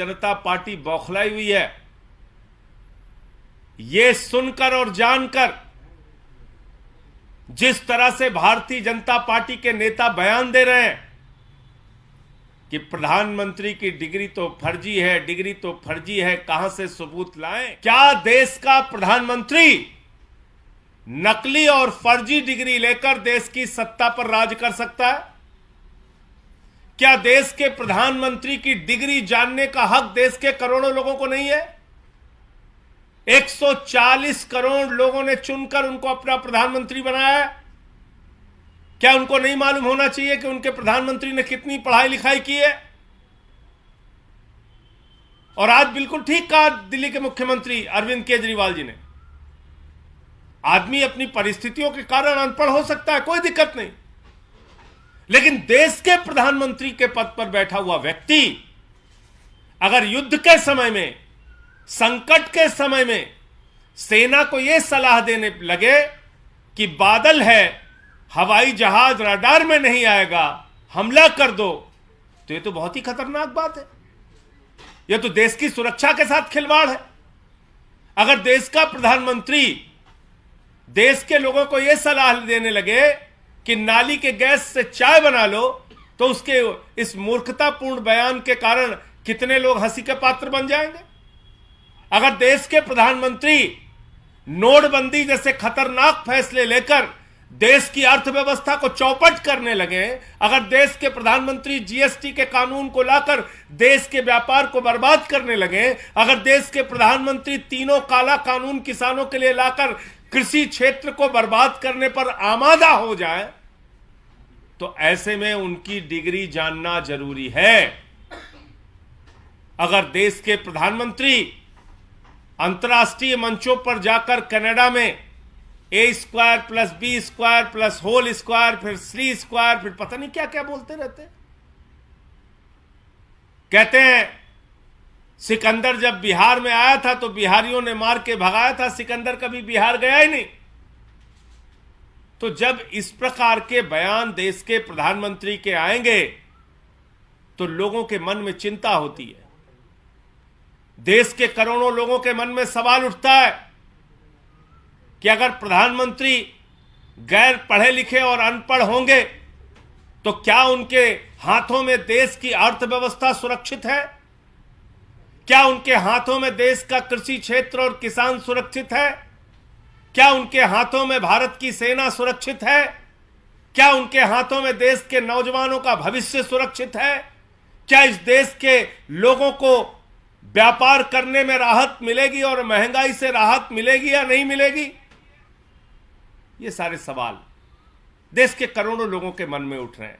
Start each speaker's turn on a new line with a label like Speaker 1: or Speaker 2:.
Speaker 1: जनता party बौखलाई हुई है। ये सुनकर और जानकर जिस तरह से भारतीय जनता पार्टी के नेता बयान दे रहे हैं कि प्रधानमंत्री की डिग्री तो फर्जी है, डिग्री तो फर्जी है, कहां से सबूत लाएं? क्या देश का प्रधानमंत्री नकली और फर्जी डिग्री लेकर देश की सत्ता पर राज कर सकता है? क्या देश के प्रधानमंत्री की डिग्री जानने का हक देश के करोड़ों लोगों को नहीं है? 140 करोड़ लोगों ने चुनकर उनको अपना प्रधानमंत्री बनाया है। क्या उनको नहीं मालूम होना चाहिए कि उनके प्रधानमंत्री ने कितनी पढ़ाई लिखाई की है? और आज बिल्कुल ठीक कहा दिल्ली के मुख्यमंत्री अरविंद केजरीवाल जी ने, आदमी अपनी परिस्थितियों के कारण अनपढ़ हो सकता है, कोई दिक्कत नहीं, लेकिन देश के प्रधानमंत्री के पद पर बैठा हुआ व्यक्ति अगर युद्ध के समय में, संकट के समय में सेना को यह सलाह देने लगे कि बादल है, हवाई जहाज रडार में नहीं आएगा, हमला कर दो, तो यह तो बहुत ही खतरनाक बात है। यह तो देश की सुरक्षा के साथ खिलवाड़ है। अगर देश का प्रधानमंत्री देश के लोगों को यह सलाह देने लगे कि नाली के गैस से चाय बना लो, तो उसके इस मूर्खतापूर्ण बयान के कारण कितने लोग हंसी के पात्र बन जाएंगे। अगर देश के प्रधानमंत्री नोटबंदी जैसे खतरनाक फैसले लेकर देश की अर्थव्यवस्था को चौपट करने लगे, अगर देश के प्रधानमंत्री जीएसटी के कानून को लाकर देश के व्यापार को बर्बाद करने लगे, अगर देश के प्रधानमंत्री तीनों काला कानून किसानों के लिए लाकर कृषि क्षेत्र को बर्बाद करने पर आमादा हो जाए, तो ऐसे में उनकी डिग्री जानना जरूरी है। अगर देश के प्रधानमंत्री अंतर्राष्ट्रीय मंचों पर जाकर कनाडा में A² + B² + होल स्क्वायर, फिर C², फिर पता नहीं क्या क्या बोलते रहते, कहते हैं सिकंदर जब बिहार में आया था तो बिहारियों ने मार के भगाया था, सिकंदर कभी बिहार गया ही नहीं। तो जब इस प्रकार के बयान देश के प्रधानमंत्री के आएंगे तो लोगों के मन में चिंता होती है। देश के करोड़ों लोगों के मन में सवाल उठता है कि अगर प्रधानमंत्री गैर पढ़े लिखे और अनपढ़ होंगे तो क्या उनके हाथों में देश की अर्थव्यवस्था सुरक्षित है? क्या उनके हाथों में देश का कृषि क्षेत्र और किसान सुरक्षित है? क्या उनके हाथों में भारत की सेना सुरक्षित है? क्या उनके हाथों में देश के नौजवानों का भविष्य सुरक्षित है? क्या इस देश के लोगों को व्यापार करने में राहत मिलेगी और महंगाई से राहत मिलेगी या नहीं मिलेगी? ये सारे सवाल देश के करोड़ों लोगों के मन में उठ रहे हैं।